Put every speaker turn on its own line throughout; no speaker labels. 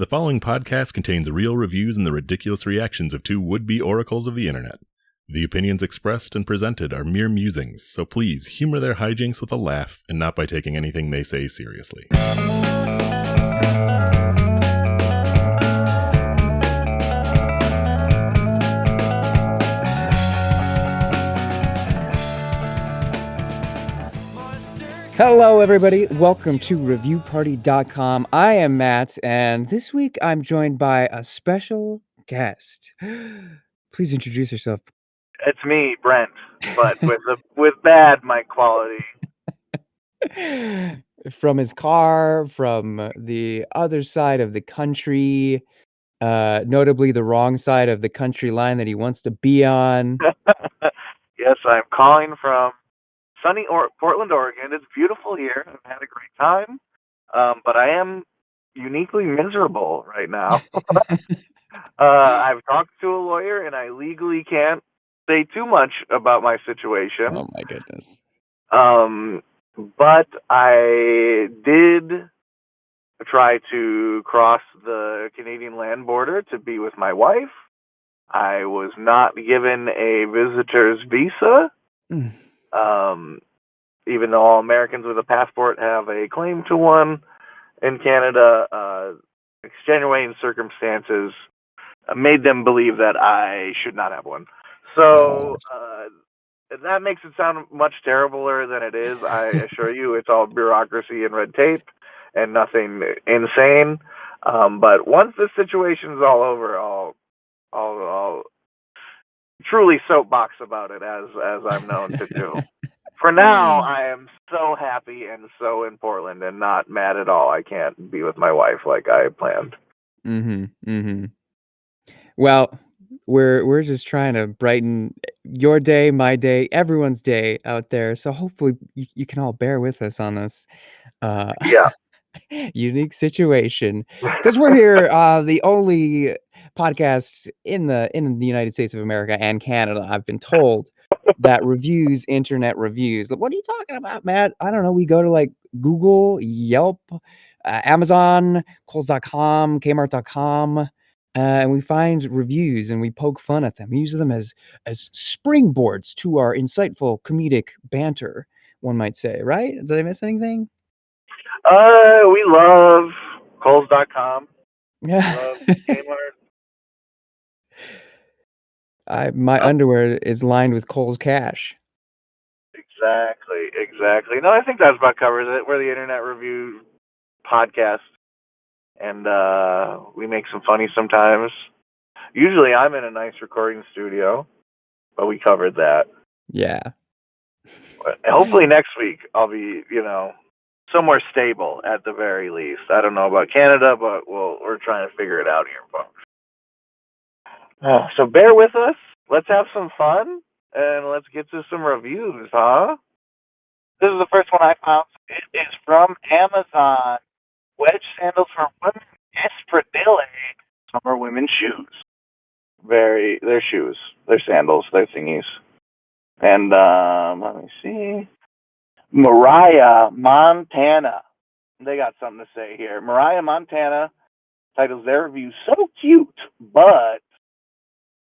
The following podcast contains real reviews and the ridiculous reactions of two would-be oracles of the internet. The opinions expressed and presented are mere musings, so please humor their hijinks with a laugh and not by taking anything they say seriously.
Hello, everybody. Welcome to ReviewParty.com. I am Matt, and this week I'm joined by a special guest. Please introduce yourself.
It's me, Brent, but with bad mic quality.
From his car, from the other side of the country, notably the wrong side of the country line that he wants to be on.
Yes, I'm calling from sunny Portland, Oregon. It's beautiful here. I've had a great time, but I am uniquely miserable right now. I've talked to a lawyer, and I legally can't say too much about my situation.
Oh, my goodness.
But I did try to cross the Canadian land border to be with my wife. I was not given a visitor's visa. Even though all Americans with a passport have a claim to one in Canada, extenuating circumstances made them believe that I should not have one. So that makes it sound much terribler than it is. I assure you, it's all bureaucracy and red tape and nothing insane. But once this situation's all over, I'll truly soapbox about it as I'm known to do. For now, I am so happy and so in Portland and not mad at all. I can't be with my wife like I planned.
Well, we're just trying to brighten your day, my day, everyone's day out there. So hopefully you can all bear with us on this unique situation, because we're here, the only podcast in the United States of America and Canada, I've been told, that reviews internet reviews. What are you talking about, Matt? I don't know. We go to like Google, Yelp, Amazon, Kohl's.com, Kmart.com, and we find reviews and we poke fun at them. We use them as springboards to our insightful comedic banter, one might say, right? Did I miss anything?
We love Kohl's.com.
Yeah.
Love Kmart.
My underwear is lined with Kohl's Cash.
Exactly. No, I think that about covers it. We're the Internet Review Podcast, and we make some funny sometimes. Usually I'm in a nice recording studio, but we covered that.
Yeah.
But hopefully next week I'll be, somewhere stable at the very least. I don't know about Canada, but we're trying to figure it out here, folks. So bear with us. Let's have some fun, and let's get to some reviews, huh? This is the first one I found. It is from Amazon. Wedge sandals for women, espadrilles. Some are women's shoes. They're shoes. They're sandals. They're thingies. And let me see. Mariah, Montana. They got something to say here. Mariah, Montana titles their review, "So cute, but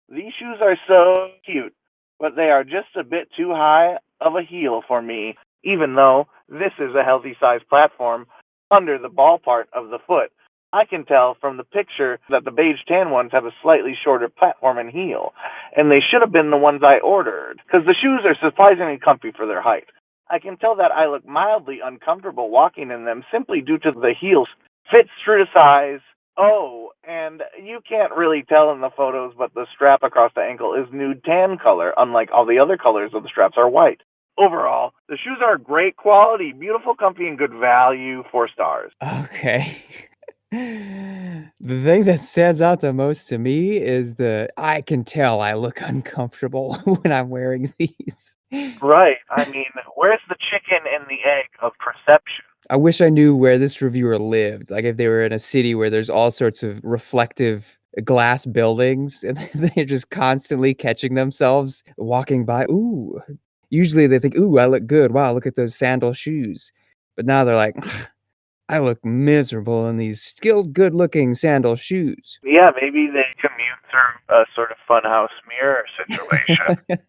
these shoes are so cute, but they are just a bit too high of a heel for me, even though this is a healthy size platform under the ball part of the foot. I can tell from the picture that the beige tan ones have a slightly shorter platform and heel, and they should have been the ones I ordered, because the shoes are surprisingly comfy for their height. I can tell that I look mildly uncomfortable walking in them simply due to the heels fits true to size. Oh, and you can't really tell in the photos, but the strap across the ankle is nude tan color, unlike all the other colors of the straps are white. Overall, the shoes are great quality, beautiful, comfy, and good value. 4 stars.
Okay. The thing that stands out the most to me is I can tell I look uncomfortable when I'm wearing these.
Right. I mean, where's the chicken and the egg of perception?
I wish I knew where this reviewer lived. Like if they were in a city where there's all sorts of reflective glass buildings and they're just constantly catching themselves walking by. Ooh. Usually they think, ooh, I look good. Wow, look at those sandal shoes. But now they're like, I look miserable in these skilled, good-looking sandal shoes.
Yeah, maybe they commute through a sort of funhouse mirror situation.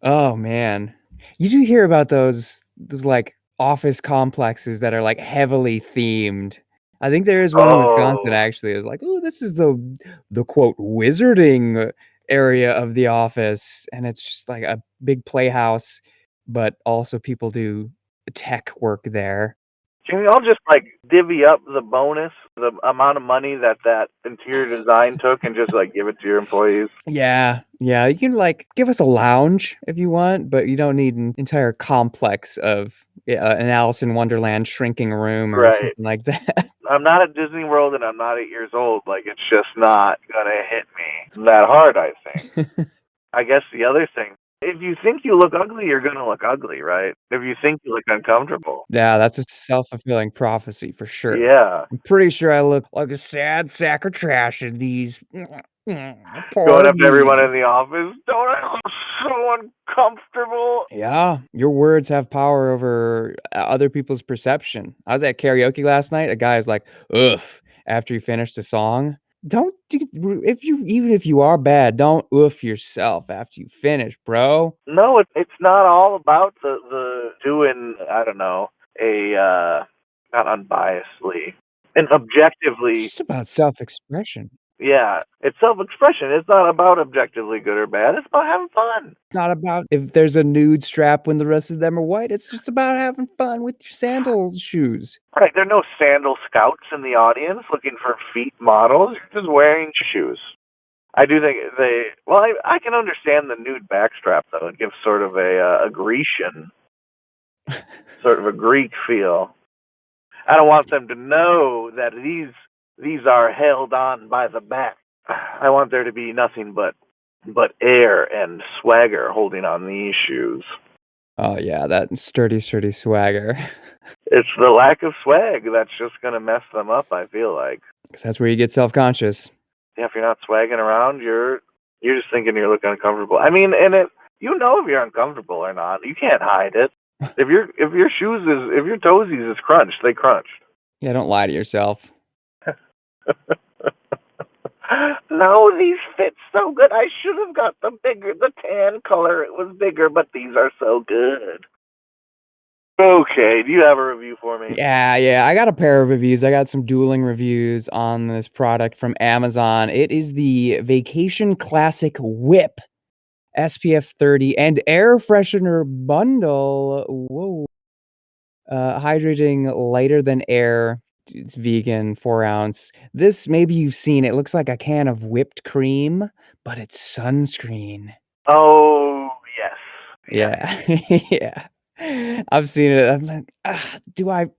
Oh man. You do hear about those like office complexes that are like heavily themed. I think there is one in Wisconsin
Oh,
actually. Is like, oh, this is the quote wizarding area of the office, and it's just like a big playhouse, but also people do tech work there.
can we all just like divvy up the bonus, the amount of money that interior design took, and just like give it to your employees?
Yeah, yeah. You can like give us a lounge if you want, but you don't need an entire complex of an Alice in Wonderland shrinking room or
Right.
something like that.
I'm not at Disney World and I'm not 8 years old. Like, it's just not gonna hit me that hard, I think. I guess the other thing, if you think you look ugly, you're gonna look ugly, right? If you think you look uncomfortable.
Yeah, that's a self-fulfilling prophecy for sure.
Yeah.
I'm pretty sure I look like a sad sack of trash in these.
Going up to everyone
Pardon
in the office, don't I look so uncomfortable?
Yeah, your words have power over other people's perception. I was at karaoke last night. A guy was like, "Ugh," after he finished a song. Don't do even if you are bad, don't oof yourself after you finish, bro.
No, it's not all about the doing, I don't know, not unbiasedly, and objectively.
It's just about self-expression.
Yeah, it's self-expression. It's not about objectively good or bad. It's about having fun.
It's not about if there's a nude strap when the rest of them are white. It's just about having fun with your sandal shoes.
Right, there are no sandal scouts in the audience looking for feet models. You're just wearing shoes. I do think I can understand the nude backstrap, though. It gives sort of a Grecian, sort of a Greek feel. I don't want them to know that these are held on by the back. I want there to be nothing but air and swagger holding on these shoes.
Oh yeah, that sturdy swagger.
It's the lack of swag that's just gonna mess them up, I feel like.
'Cause that's where you get self-conscious.
Yeah, if you're not swagging around, you're just thinking you're looking uncomfortable. I mean, and if you're uncomfortable or not, you can't hide it. If your toesies is crunched, they crunched.
Yeah, don't lie to yourself.
No, these fit so good. I should have got the tan color. It was bigger, but these are so good. Okay, do you have a review for me?
Yeah, I got a pair of reviews. I got some dueling reviews on this product from Amazon. It is the Vacation Classic Whip SPF 30 and air freshener bundle. Whoa. Hydrating lighter than air. It's vegan, 4-ounce. This, maybe you've seen it. Looks like a can of whipped cream, but it's sunscreen.
Oh, yes.
Yeah. Yeah. I've seen it. I'm like, do I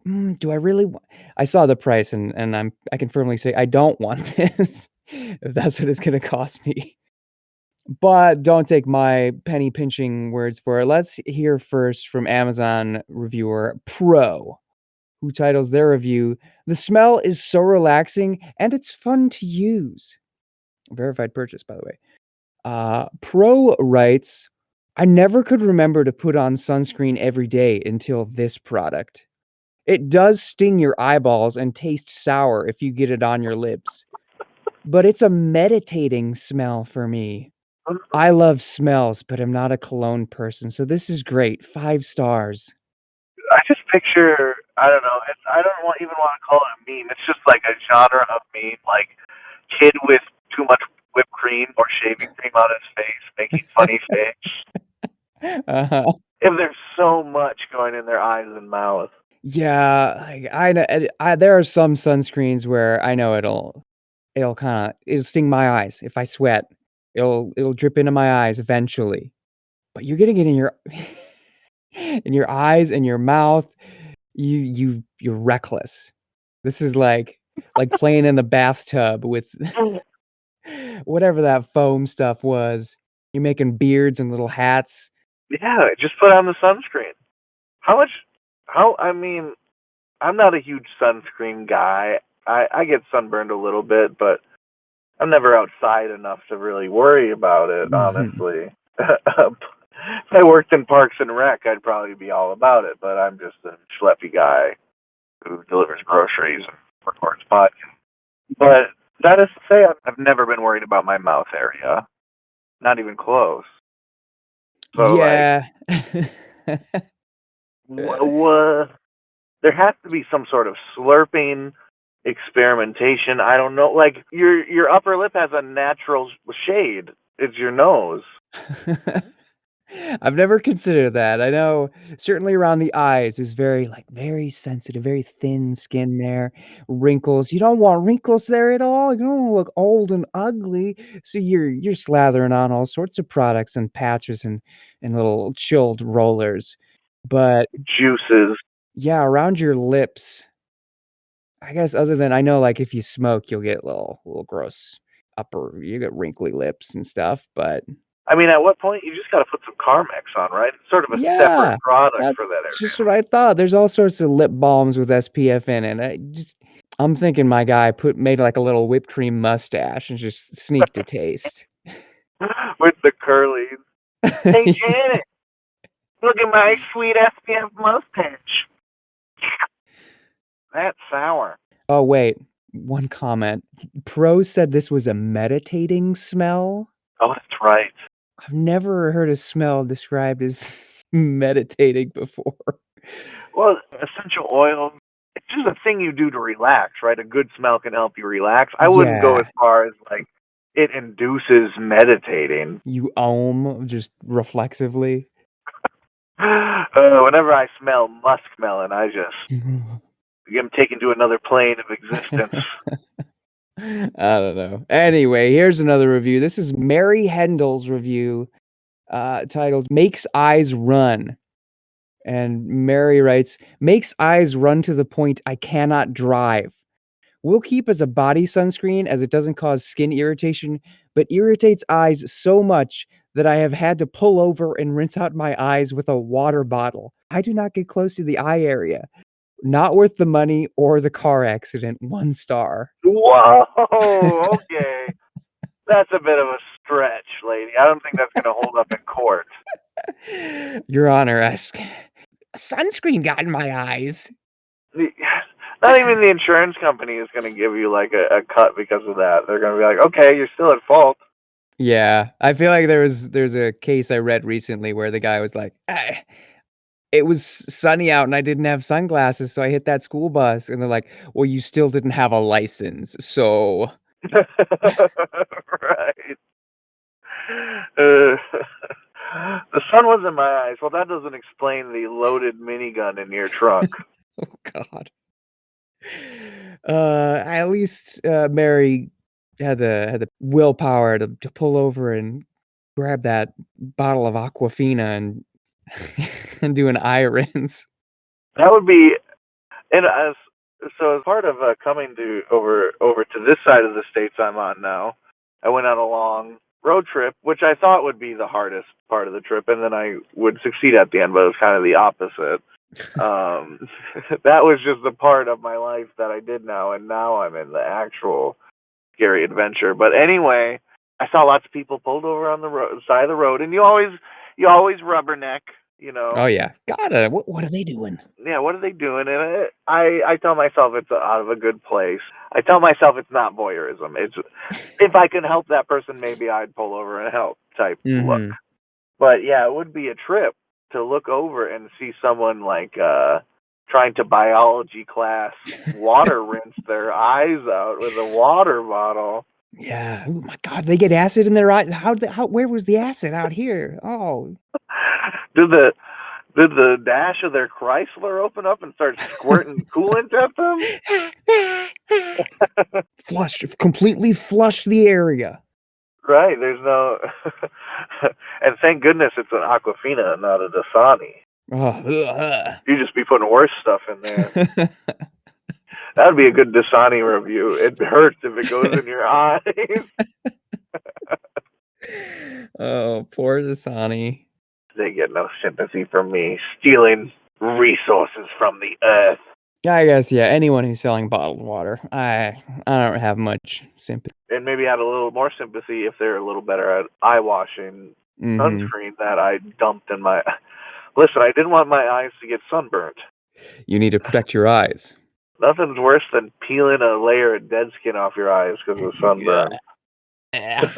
really I saw the price and I can firmly say I don't want this if that's what it's going to cost me. But don't take my penny pinching words for it. Let's hear first from Amazon reviewer Pro, who titles their review, "The smell is so relaxing and it's fun to use." Verified purchase, by the way. Pro writes, "I never could remember to put on sunscreen every day until this product. It does sting your eyeballs and taste sour if you get it on your lips. But it's a meditating smell for me. I love smells, but I'm not a cologne person, so this is great. 5 stars."
I just picture, I don't know, I don't even want to call it a meme. It's just like a genre of meme, like kid with too much whipped cream or shaving cream on his face, making funny face.
Uh-huh.
If there's so much going in their eyes and mouth.
Yeah, like I know there are some sunscreens where I know it'll sting my eyes if I sweat. It'll drip into my eyes eventually. But you're getting it in your in your eyes and your mouth. You're reckless. This is like playing in the bathtub with whatever that foam stuff was. You're making beards and little hats.
Yeah, just put on the sunscreen. I mean, I'm not a huge sunscreen guy. I get sunburned a little bit, but I'm never outside enough to really worry about it, honestly. If I worked in Parks and Rec, I'd probably be all about it, but I'm just a schleppy guy. who delivers groceries and records podcasts. But that is to say, I've never been worried about my mouth area. Not even close. So,
yeah.
there has to be some sort of slurping experimentation. I don't know. Like, your upper lip has a natural shade. It's your nose.
I've never considered that. I know certainly around the eyes is very sensitive, very thin skin there. Wrinkles. You don't want wrinkles there at all. You don't want to look old and ugly. So you're slathering on all sorts of products and patches and little chilled rollers. But
Juices.
yeah, around your lips, I guess other than I know like if you smoke, you'll get little gross you get wrinkly lips and stuff, but
I mean, at what point you just got to put some Carmex on, right? It's sort of a separate product
that's
for that area.
just what I thought. There's all sorts of lip balms with SPF in it. I'm thinking my guy made like a little whipped cream mustache and just sneaked a taste.
With the curlies. Hey, Janet, look at my sweet SPF mustache. That's sour.
Oh, wait. One comment. Pro said this was a meditating smell.
Oh, that's right.
I've never heard a smell described as meditating before.
Well, essential oil, it's just a thing you do to relax, right? A good smell can help you relax. I wouldn't go as far as, like, it induces meditating.
You just reflexively?
Whenever I smell muskmelon, I just am taken to another plane of existence.
I don't know. Anyway, here's another review. This is Mary Hendel's review titled Makes Eyes Run. And Mary writes, makes eyes run to the point I cannot drive. Will keep as a body sunscreen as it doesn't cause skin irritation, but irritates eyes so much that I have had to pull over and rinse out my eyes with a water bottle. I do not get close to the eye area. Not worth the money or the car accident. 1 star.
Whoa, okay. That's a bit of a stretch, lady. I don't think that's going to hold up in court.
Your Honor, sunscreen got in my eyes.
Not even the insurance company is going to give you like a cut because of that. They're going to be like, okay, you're still at fault.
Yeah, I feel like there's a case I read recently where the guy was like, it was sunny out and I didn't have sunglasses, so I hit that school bus. And they're like, well, you still didn't have a license, so.
Right. The sun was in my eyes. Well, that doesn't explain the loaded minigun in your trunk.
Oh, God. At least Mary had the willpower to pull over and grab that bottle of Aquafina and do an eye rinse.
That would be, and as part of coming over to this side of the states I'm on now, I went on a long road trip, which I thought would be the hardest part of the trip, and then I would succeed at the end, but it was kind of the opposite. That was just the part of my life that I did now, and now I'm in the actual scary adventure. But anyway, I saw lots of people pulled over on the side of the road, and you always rubberneck, you know.
Oh yeah, gotta. What are they doing?
Yeah, what are they doing? And I tell myself it's out of a good place. I tell myself it's not voyeurism. It's if I can help that person, maybe I'd pull over and help type look. But yeah, it would be a trip to look over and see someone like trying to biology class water rinse their eyes out with a water bottle.
Yeah. Oh my God, they get acid in their eyes. Where was the acid out here? Oh.
Did the dash of their Chrysler open up and start squirting coolant at them?
Completely flush the area.
Right, there's no, and thank goodness it's an Aquafina, not a Dasani. You just be putting worse stuff in there. That would be a good Dasani review. It hurts if it goes in your eyes.
Oh, poor Dasani.
They get no sympathy from me, stealing resources from the earth.
I guess, yeah, anyone who's selling bottled water, I don't have much sympathy.
And maybe add a little more sympathy if they're a little better at eye washing sunscreen that I dumped in my... Listen, I didn't want my eyes to get sunburnt.
You need to protect your eyes.
Nothing's worse than peeling a layer of dead skin off your eyes because of sunburn.
Yeah.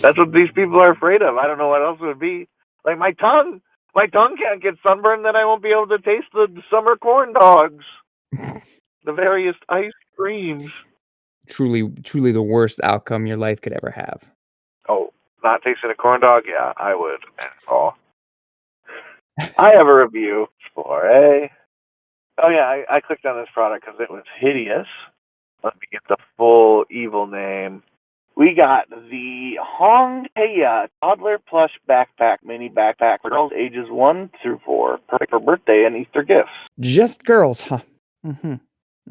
That's what these people are afraid of. I don't know what else it would be. Like my tongue can't get sunburned, then I won't be able to taste the summer corn dogs, the various ice creams.
Truly the worst outcome your life could ever have.
Oh, not tasting a corn dog? Yeah, I would. Oh. I have a review for Oh yeah, I clicked on this product because it was hideous. Let me get the full evil name. We got the Hongtae Toddler Plush Backpack Mini Backpack for girls ages 1 through 4. Perfect for birthday and Easter gifts.
Just girls, huh? Mm-hmm.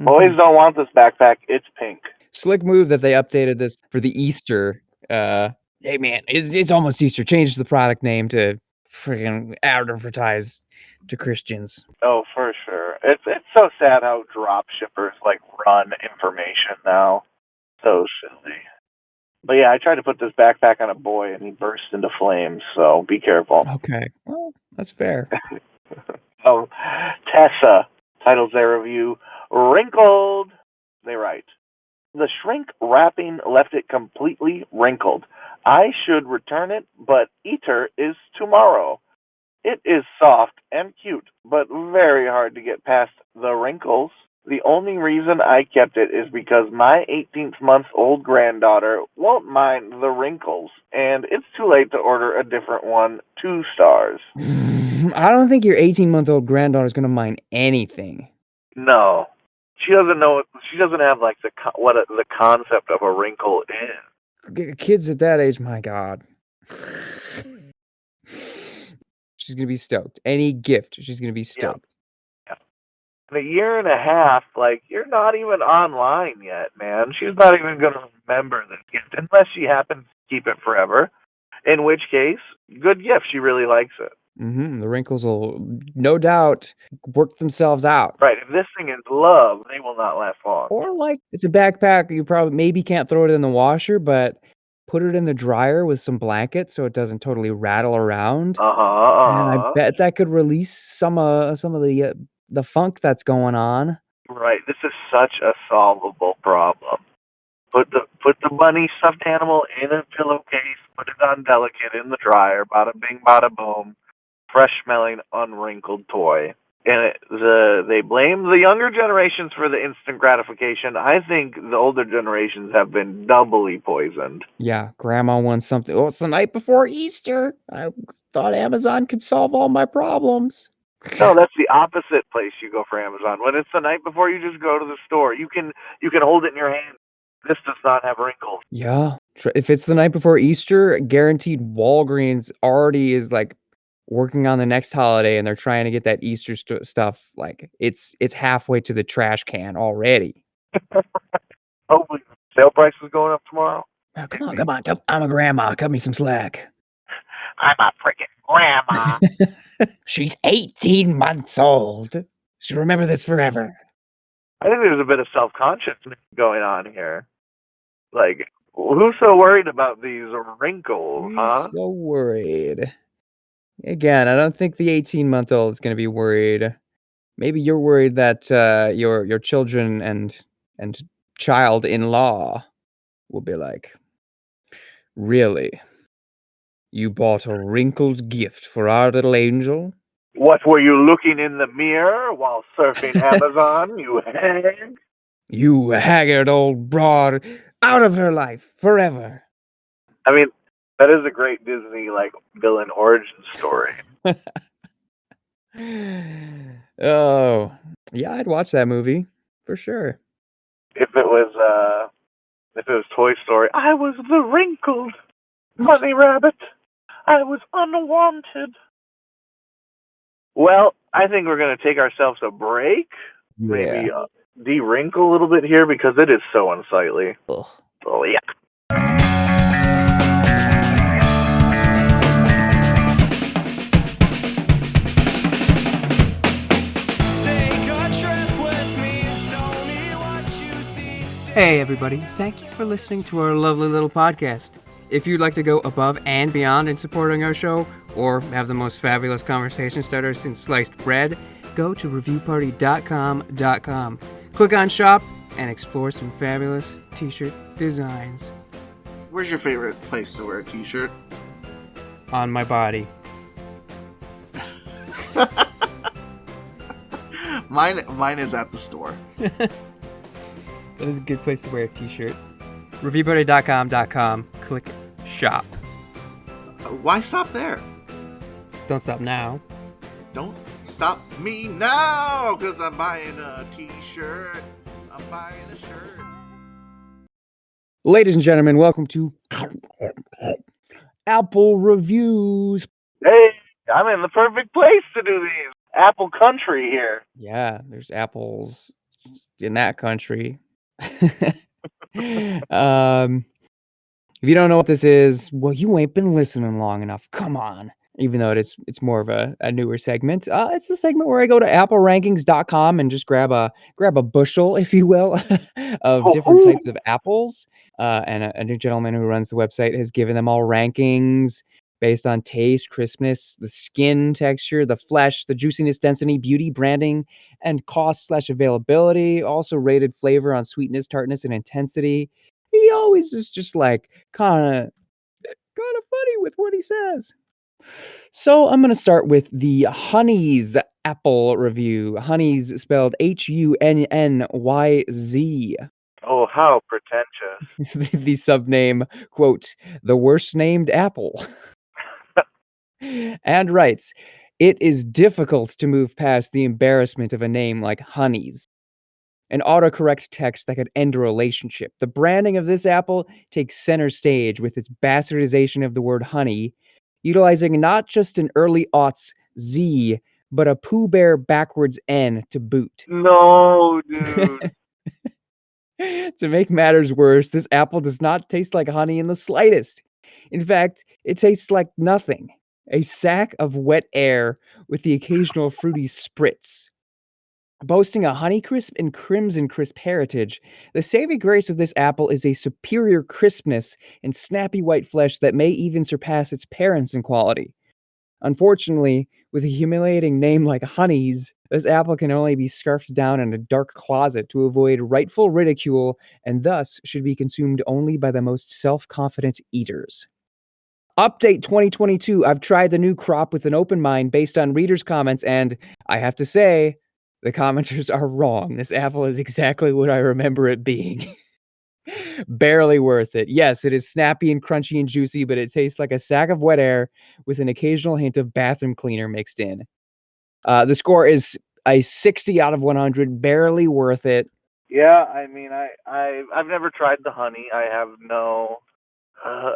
Boys don't want this backpack. It's pink.
Slick move that they updated this for the Easter. Hey man, it's almost Easter. Change the product name to freaking advertise to Christians.
Oh, for sure. It's so sad how drop shippers like run information now. So silly. But yeah, I tried to put this backpack on a boy and he burst into flames, so be careful.
Okay. Well, that's fair.
Oh, Tessa titles their review, Wrinkled. They write, the shrink wrapping left it completely wrinkled. I should return it, but Eater is tomorrow. It is soft and cute, but very hard to get past the wrinkles. The only reason I kept it is because my 18-month-old granddaughter won't mind the wrinkles, and it's too late to order a different one. 2 stars.
I don't think your 18-month-old granddaughter is going to mind anything.
No. She doesn't know. She doesn't have like the concept of a wrinkle is.
Kids at that age, my God. She's going to be stoked. Any gift, she's going to be stoked.
Yeah. In a year and a half, like, you're not even online yet, man. She's not even going to remember this gift unless she happens to keep it forever. In which case, good gift. She really likes it.
The wrinkles will, no doubt, work themselves out.
Right. If this thing is love, they will not last long.
Or like, it's a backpack. You probably maybe can't throw it in the washer, but put it in the dryer with some blankets so it doesn't totally rattle around. And I bet that could release some of the funk that's going on.
Right. This is such a solvable problem. Put the bunny stuffed animal in a pillowcase. Put it on delicate in the dryer. Bada bing, bada boom. Fresh smelling, unwrinkled toy. And they blame the younger generations for the instant gratification. I think the older generations have been doubly poisoned.
Yeah, grandma wants something. Oh, it's the night before Easter. I thought Amazon could solve all my problems.
No, that's the opposite place you go for Amazon. When it's the night before, you just go to the store. You can hold it in your hand. This does not have wrinkles.
Yeah. If it's the night before Easter, guaranteed Walgreens already is like working on the next holiday and they're trying to get that Easter stuff. Like it's halfway to the trash can already.
Hopefully sale price is going up tomorrow.
Oh, come on. I'm a grandma. Cut me some slack.
I'm a freaking grandma.
She's 18 months old. She'll remember this forever.
I think there's a bit of self-consciousness going on here. Like, who's so worried about these wrinkles, huh?
So worried. Again, I don't think the 18-month-old is going to be worried. Maybe you're worried that your children and child-in-law will be like, really? You bought a wrinkled gift for our little angel?
What, were you looking in the mirror while surfing Amazon, you hag?
You haggard old broad, out of her life forever.
I mean, that is a great Disney, like, villain origin story.
Oh, yeah, I'd watch that movie for sure.
If it was Toy Story, I was the wrinkled bunny rabbit. I was unwanted. Well, I think we're going to take ourselves a break.
Yeah.
Maybe de-wrinkle a little bit here because it is so unsightly.
Ugh.
Oh, yeah.
Hey everybody, thank you for listening to our lovely little podcast. If you'd like to go above and beyond in supporting our show, or have the most fabulous conversation starter since sliced bread, go to reviewparty.com. Click on shop and explore some fabulous t-shirt designs.
Where's your favorite place to wear a t-shirt?
On my body.
Mine is at the store.
That is a good place to wear a t-shirt. Reviewparty.com. Click shop.
Why stop there?
Don't stop now.
Don't stop me now, because I'm buying a t-shirt. I'm buying a shirt.
Ladies and gentlemen, welcome to Apple Reviews.
Hey, I'm in the perfect place to do these. Apple country here.
Yeah, there's apples in that country. If you don't know what this is, well, you ain't been listening long enough. Come on. Even though it's more of a newer segment. It's the segment where I go to applerankings.com and just grab a bushel, if you will, of different types of apples. And a new gentleman who runs the website has given them all rankings based on taste, crispness, the skin texture, the flesh, the juiciness, density, beauty, branding, and cost/availability. Also rated flavor on sweetness, tartness, and intensity. He always is just like kind of funny with what he says. So I'm going to start with the Honey's Apple review. Honey's spelled Hunnyz.
Oh, how pretentious.
The subname, quote, the worst named apple. And writes, it is difficult to move past the embarrassment of a name like Honey's. An autocorrect text that could end a relationship. The branding of this apple takes center stage with its bastardization of the word honey, utilizing not just an early aughts Z, but a Pooh Bear backwards N to boot.
No, dude.
To make matters worse, this apple does not taste like honey in the slightest. In fact, it tastes like nothing. A sack of wet air with the occasional fruity spritz. Boasting a Honeycrisp and Crimson Crisp heritage, the saving grace of this apple is a superior crispness and snappy white flesh that may even surpass its parents in quality. Unfortunately, with a humiliating name like Honey's, this apple can only be scarfed down in a dark closet to avoid rightful ridicule and thus should be consumed only by the most self-confident eaters. Update 2022, I've tried the new crop with an open mind based on readers' comments, and I have to say, the commenters are wrong. This apple is exactly what I remember it being. Barely worth it. Yes, it is snappy and crunchy and juicy, but it tastes like a sack of wet air with an occasional hint of bathroom cleaner mixed in. The score is a 60 out of 100, barely worth it.
Yeah, I mean, I've never tried the honey. I have no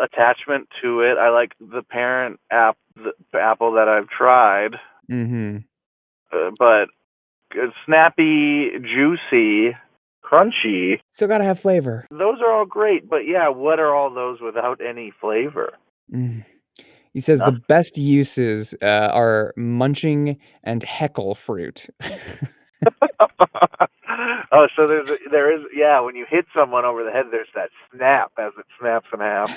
attachment to it. I like the parent the apple that I've tried.
Mm-hmm.
But it's snappy, juicy, crunchy.
Still gotta have flavor.
Those are all great, but yeah, what are all those without any flavor?
He says the best uses are munching and heckle fruit.
Oh, so there is, yeah, when you hit someone over the head, there's that snap as it snaps in half.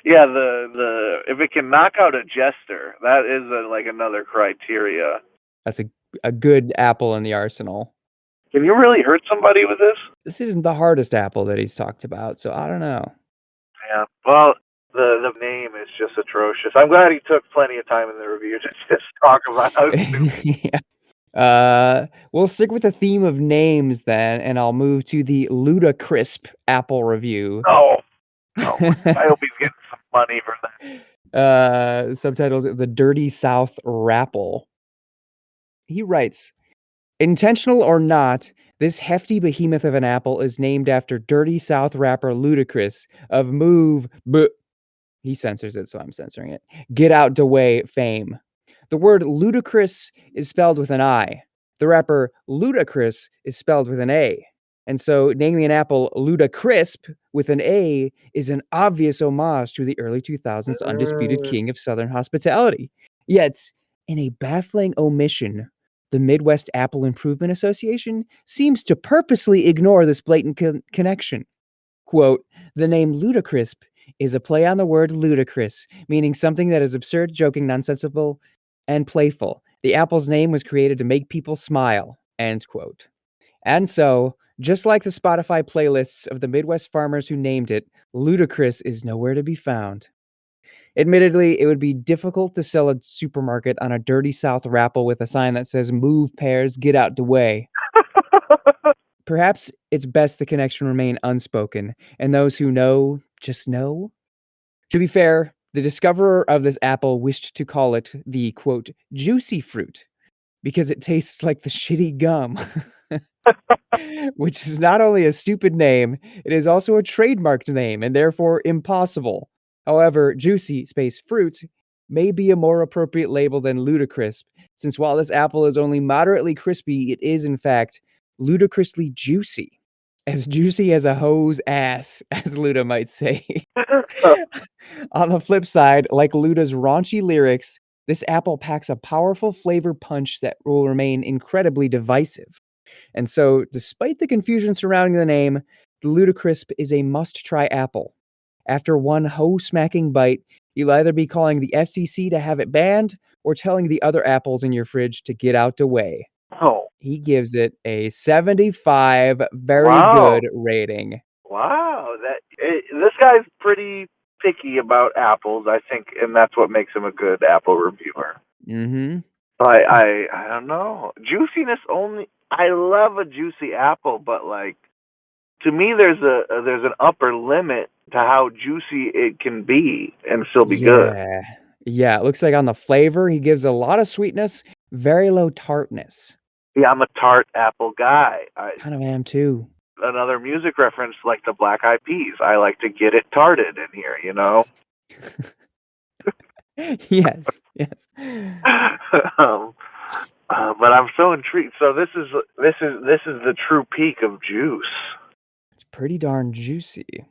Yeah, the if it can knock out a jester, that is like another criteria.
That's a good apple in the arsenal.
Can you really hurt somebody with this?
This isn't the hardest apple that he's talked about, so I don't know.
Yeah, well, the name is just atrocious. I'm glad he took plenty of time in the review to just talk about how stupid.
Yeah. We'll stick with the theme of names then, and I'll move to the Ludacrisp Apple review.
Oh, I hope he's getting some money for that.
Subtitled The Dirty South Rapple. He writes, intentional or not, this hefty behemoth of an apple is named after Dirty South rapper Ludacris of he censors it, so I'm censoring it. Get Out Da Way fame. The word ludicrous is spelled with an I. The rapper Ludacris is spelled with an A. And so naming an apple Ludacrisp with an A is an obvious homage to the early 2000s undisputed king of Southern hospitality. Yet, in a baffling omission, the Midwest Apple Improvement Association seems to purposely ignore this blatant connection. Quote, the name Ludacrisp is a play on the word ludicrous, meaning something that is absurd, joking, nonsensical, and playful. The apple's name was created to make people smile, end quote. And so, just like the Spotify playlists of the Midwest farmers who named it, ludicrous is nowhere to be found. Admittedly, it would be difficult to sell a supermarket on a dirty South apple with a sign that says, "Move pears, get out the way." Perhaps it's best the connection remain unspoken, and those who know just know. To be fair, the discoverer of this apple wished to call it the, quote, juicy fruit, because it tastes like the shitty gum. Which is not only a stupid name, it is also a trademarked name, and therefore impossible. However, juicy space fruit may be a more appropriate label than ludicrous, since while this apple is only moderately crispy, it is in fact ludicrously juicy. As juicy as a hoe's ass, as Luda might say. On the flip side, like Luda's raunchy lyrics, this apple packs a powerful flavor punch that will remain incredibly divisive. And so, despite the confusion surrounding the name, the Ludacrisp is a must-try apple. After one hoe-smacking bite, you'll either be calling the FCC to have it banned or telling the other apples in your fridge to get out the way.
Oh,
He gives it a 75 very
Wow.
good rating.
wow. This guy's pretty picky about apples, I think, and that's what makes him a good apple reviewer.
Mm-hmm.
I don't know. Juiciness only. I love a juicy apple, but like to me, there's an upper limit to how juicy it can be and still be good.
Yeah, it looks like on the flavor, he gives a lot of sweetness, very low tartness.
Yeah, I'm a tart apple guy.
Kind of am too.
Another music reference like the Black Eyed Peas. I like to get it tarted in here, you know.
Yes.
But I'm so intrigued. So this is the true peak of juice.
It's pretty darn juicy.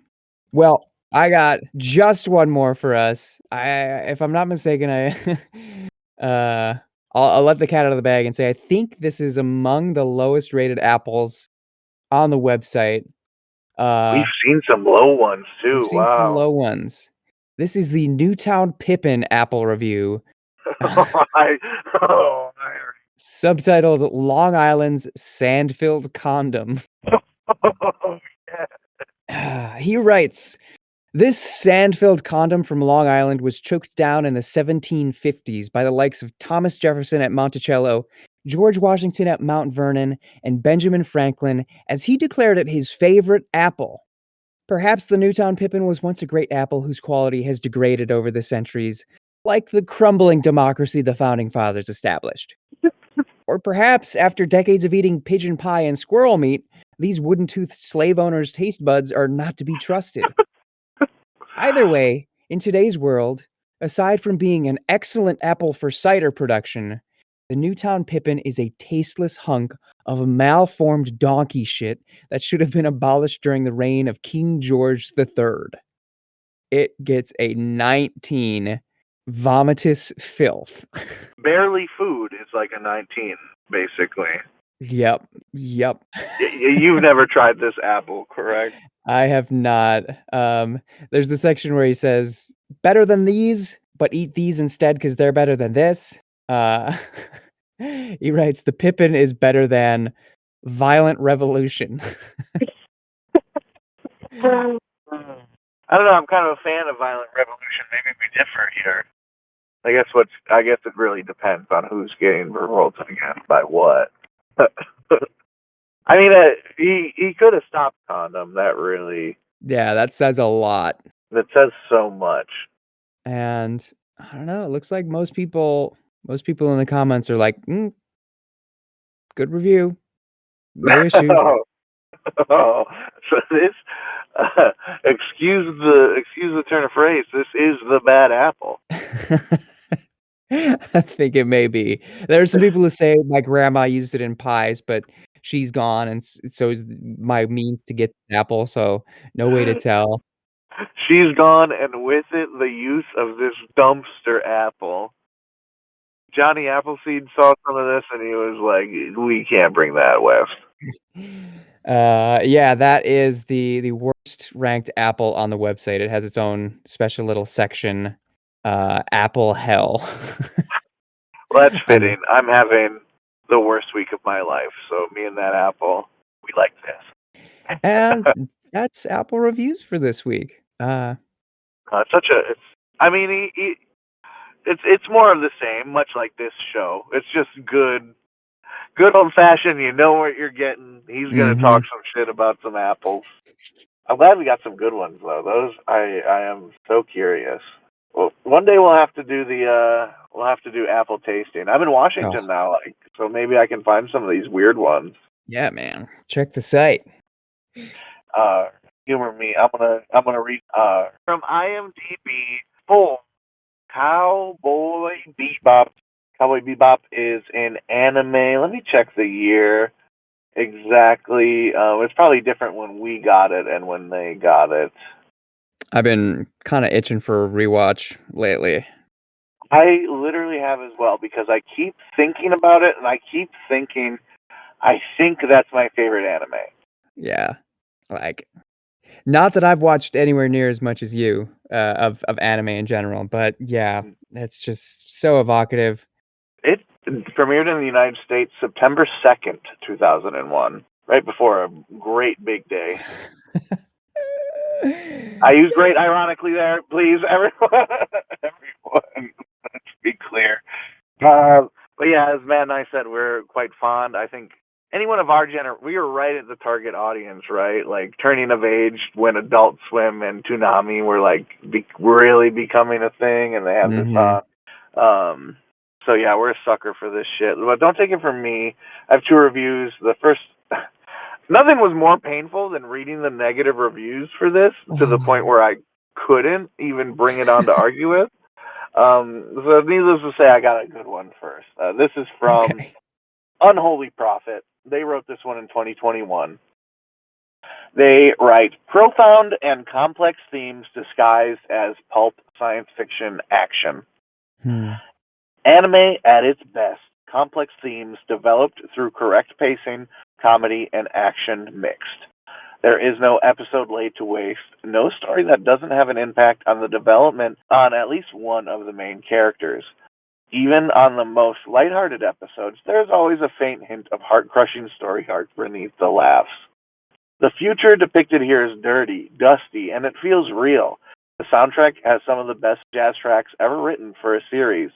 Well, I got just one more for us. If I'm not mistaken, I'll let the cat out of the bag and say I think this is among the lowest rated apples on the website.
We've seen some low ones too.
We've seen some
Wow.
low ones. This is the Newtown Pippin apple review. Subtitled Long Island's Sand-Filled Condom. He writes, this sand-filled condom from Long Island was choked down in the 1750s by the likes of Thomas Jefferson at Monticello, George Washington at Mount Vernon, and Benjamin Franklin, as he declared it his favorite apple. Perhaps the Newtown Pippin was once a great apple whose quality has degraded over the centuries, like the crumbling democracy the Founding Fathers established. Or perhaps, after decades of eating pigeon pie and squirrel meat, these wooden-toothed slave owners' taste buds are not to be trusted. Either way, in today's world, aside from being an excellent apple for cider production, the Newtown Pippin is a tasteless hunk of malformed donkey shit that should have been abolished during the reign of King George III. It gets a 19. Vomitous filth.
Barely food is like a 19, basically.
Yep.
You've never tried this apple, correct?
I have not. There's the section where he says, better than these, but eat these instead because they're better than this. He writes, the Pippin is better than Violent Revolution.
I don't know. I'm kind of a fan of Violent Revolution. Maybe we differ here. I guess it really depends on who's getting revolted against by what. I mean, he could have stopped condom. That really.
Yeah, that says a lot.
That says so much.
And I don't know. It looks like most people in the comments are like, good review. No issues.
So this, excuse the turn of phrase. This is the bad apple.
I think it may be. There are some people who say my grandma used it in pies, but she's gone, and so is my means to get the apple. So no way to tell.
She's gone, and with it, the use of this dumpster apple. Johnny Appleseed saw some of this, and he was like, "We can't bring that west."
Yeah, that is the worst ranked apple on the website. It has its own special little section, apple hell.
Well, that's
On
fitting. I'm having the worst week of my life, so me and that apple, we like this.
and that's Apple reviews for this week.
I mean, it's more of the same, much like this show. It's just good old fashioned. You know what you're getting. He's gonna talk some shit about some apples. I'm glad we got some good ones though. Those I am so curious. Well, one day we'll have to do apple tasting. I'm in Washington now, so maybe I can find some of these weird ones.
Yeah, man. Check the site.
Humor me. I'm gonna read from IMDb for Cowboy Bebop. Cowboy Bebop is an anime. Let me check the year exactly. It's probably different when we got it and when they got it.
I've been kind of itching for a rewatch lately.
I literally have as well because I keep thinking about it and I keep thinking, I think that's my favorite anime.
Yeah. Like, not that I've watched anywhere near as much as you of anime in general, but yeah, it's just so evocative.
It premiered in the United States September 2nd, 2001, right before a great big day. I use great ironically there, please, everyone. Let's be clear. But yeah, as Matt and I said, we're quite fond. I think anyone of our generation, we were right at the target audience, right? Like turning of age when Adult Swim and Toonami were like really becoming a thing, and they had this on. So yeah, we're a sucker for this shit. But don't take it from me. I have 2 reviews. The first, nothing was more painful than reading the negative reviews for this to the point where I couldn't even bring it on to argue with. So needless to say, I got a good one first. This is from Unholy Prophet. They wrote this one in 2021. They write, profound and complex themes disguised as pulp science fiction action. Anime at its best. Complex themes developed through correct pacing, comedy, and action mixed. There is no episode laid to waste, no story that doesn't have an impact on the development on at least one of the main characters. Even on the most lighthearted episodes, there's always a faint hint of heart-crushing story arc beneath the laughs. The future depicted here is dirty, dusty, and it feels real. The soundtrack has some of the best jazz tracks ever written for a series.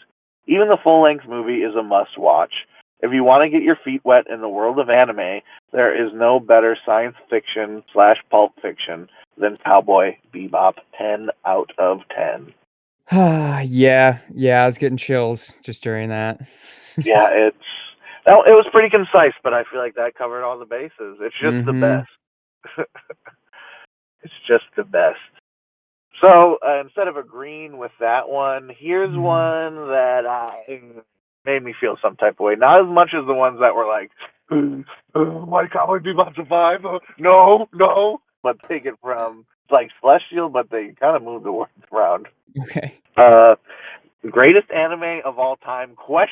Even the full-length movie is a must-watch. If you want to get your feet wet in the world of anime, there is no better science fiction / pulp fiction than Cowboy Bebop. 10 out of 10.
Yeah, I was getting chills just during that.
Yeah, it was pretty concise, but I feel like that covered all the bases. It's just the best. It's just the best. So instead of agreeing with that one, here's one that made me feel some type of way. Not as much as the ones that were like, why Cowboy Bebop's a 5? No. But take it from, it's like Celestial, but they kind of moved the words around.
Okay.
Greatest anime of all time, ?
Oh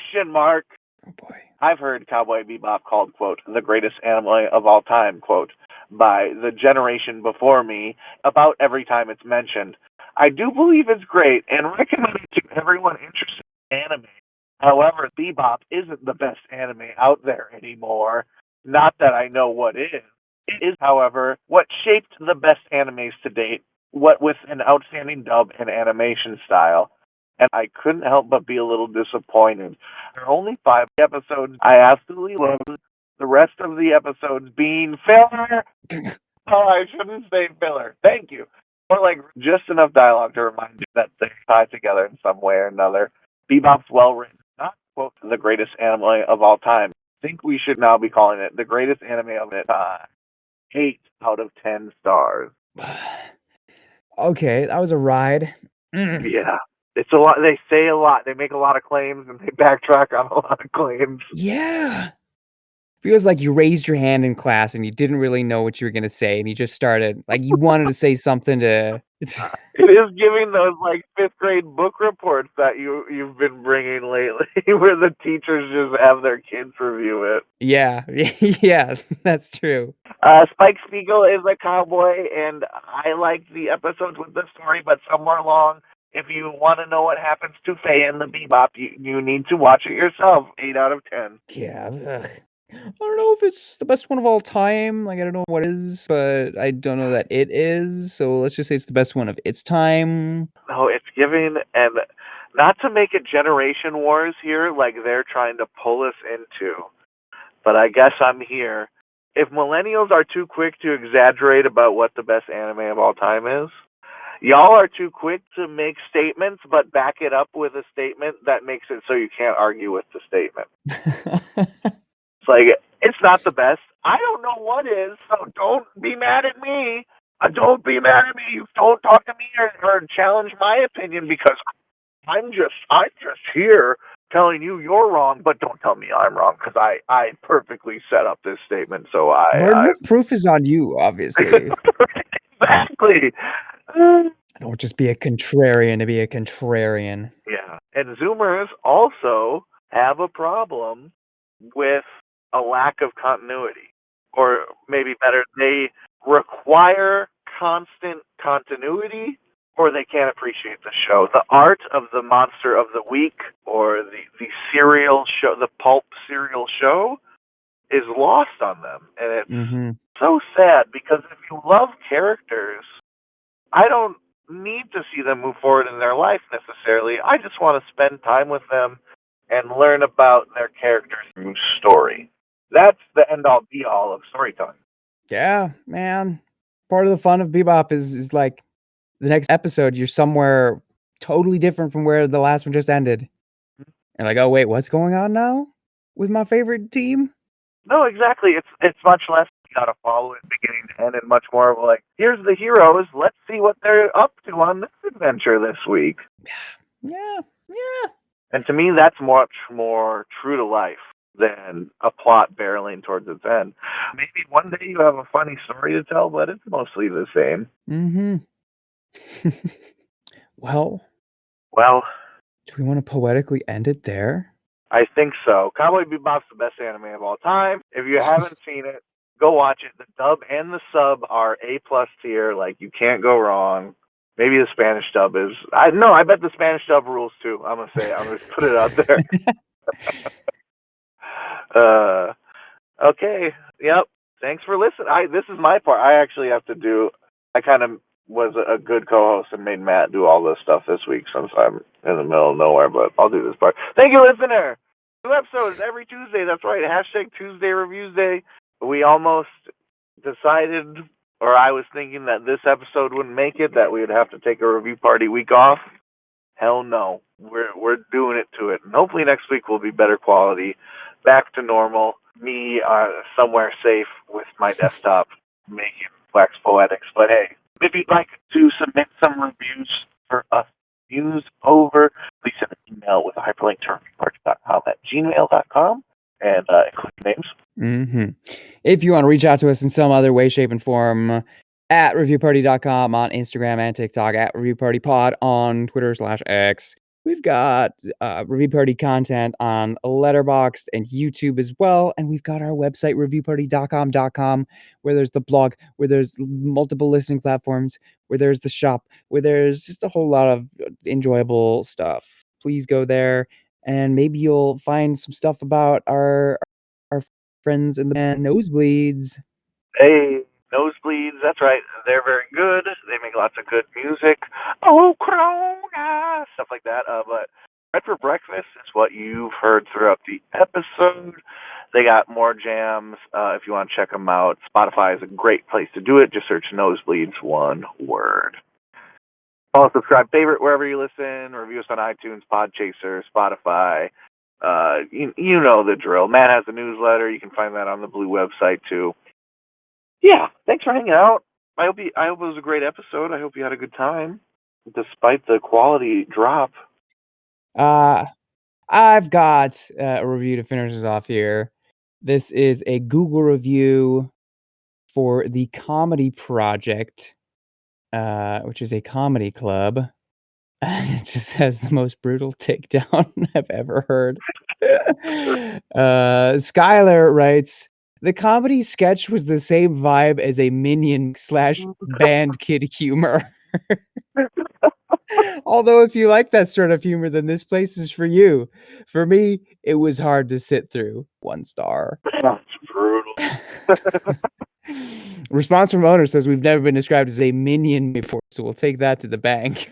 boy.
I've heard Cowboy Bebop called, quote, the greatest anime of all time, quote, by the generation before me about every time it's mentioned. I do believe it's great and recommend it to everyone interested in anime. However, Bebop isn't the best anime out there anymore. Not that I know what is. It is, however, what shaped the best animes to date, what with an outstanding dub and animation style. And I couldn't help but be a little disappointed. There are only 5 episodes I absolutely love. The rest of the episodes being filler. Oh, I shouldn't say filler. Thank you. Or like just enough dialogue to remind you that they tie together in some way or another. Bebop's well written. Not, quote, the greatest anime of all time. I think we should now be calling it the greatest anime of all time. 8 out of 10 stars.
Okay, that was a ride.
Yeah. It's a lot. They say a lot. They make a lot of claims and they backtrack on a lot of claims.
Yeah. Feels like you raised your hand in class and you didn't really know what you were going to say and you just started, like, you wanted to say something to...
It is giving those, like, 5th grade book reports that you've been bringing lately where the teachers just have their kids review it.
Yeah, yeah, that's true.
Spike Spiegel is a cowboy, and I liked the episodes with the story, but some were long. If you want to know what happens to Faye and the Bebop, you need to watch it yourself. 8 out of 10.
Yeah. Ugh. I don't know if it's the best one of all time. Like, I don't know what it is, but I don't know that it is. So let's just say it's the best one of its time.
No, it's giving, and not to make it generation wars here, like they're trying to pull us into, but I guess I'm here. If millennials are too quick to exaggerate about what the best anime of all time is, y'all are too quick to make statements, but back it up with a statement that makes it so you can't argue with the statement. It's like, it's not the best. I don't know what is, so don't be mad at me. Don't be mad at me. Don't talk to me or challenge my opinion, because I'm just here telling you you're wrong, but don't tell me I'm wrong, because I perfectly set up this statement. So
Burden of proof is on you, obviously.
Exactly.
Don't just be a contrarian to be a contrarian.
Yeah. And Zoomers also have a problem with a lack of continuity. Or maybe better, they require constant continuity, or they can't appreciate the show. The art of the monster of the week, or the serial show, the pulp serial show, is lost on them. And it's so sad, because if you love characters, I don't need to see them move forward in their life necessarily. I just want to spend time with them and learn about their characters through story. That's the end-all, be-all of storytelling.
Yeah, man. Part of the fun of Bebop is like the next episode, you're somewhere totally different from where the last one just ended. And like, oh wait, what's going on now with my favorite team?
No, exactly. It's much less you gotta follow it beginning to end, and much more of like, here's the heroes, let's see what they're up to on this adventure this week.
Yeah.
And to me, that's much more true to life than a plot barreling towards its end. Maybe one day you have a funny story to tell, but it's mostly the same.
Well, do we want to poetically end it there?
I think so. Cowboy Bebop's the best anime of all time. If you haven't seen it, go watch it. The dub and the sub are A+ tier. Like, you can't go wrong. Maybe the Spanish dub is. I bet the Spanish dub rules too. I'm gonna just put it out there. Okay. Yep. Thanks for listening. This is my part. I actually have to do. I kind of was a good co-host and made Matt do all this stuff this week, since I'm in the middle of nowhere. But I'll do this part. Thank you, listener. 2 episodes every Tuesday. That's right. #Tuesday Reviews Day. We almost decided, or I was thinking, that this episode wouldn't make it, that we would have to take a review party week off. Hell no. We're doing it to it. And hopefully next week will be better quality. Back to normal. Me somewhere safe with my desktop making wax poetics. But hey, if you'd like to submit some reviews for us to use over, please send an email with a hyperlink to reviewparty.com@gmail.com and include names.
If you want to reach out to us in some other way, shape, and form, at reviewparty.com on Instagram and TikTok, at reviewpartypod on Twitter/X. We've got Review Party content on Letterboxd and YouTube as well. And we've got our website, reviewparty.com, where there's the blog, where there's multiple listening platforms, where there's the shop, where there's just a whole lot of enjoyable stuff. Please go there, and maybe you'll find some stuff about our friends in the band Nosebleeds.
Hey, Nosebleeds, that's right. They're very good. They make lots of good music. Oh, Corona! Stuff like that. But Bread for Breakfast is what you've heard throughout the episode. They got more jams if you want to check them out. Spotify is a great place to do it. Just search Nosebleeds, one word. Follow, subscribe, favorite wherever you listen. Review us on iTunes, Podchaser, Spotify. You know the drill. Matt has a newsletter. You can find that on the Blue website too. Yeah, thanks for hanging out. I hope it was a great episode. I hope you had a good time, despite the quality drop.
I've got a review to finish us off here. This is a Google review for The Comedy Project, which is a comedy club. And it just has the most brutal takedown I've ever heard. Skylar writes, The comedy sketch was the same vibe as a minion / band kid humor. Although if you like that sort of humor, then this place is for you. For me, it was hard to sit through. 1 star.
That's brutal.
Response from owner says we've never been described as a minion before, so we'll take that to the bank.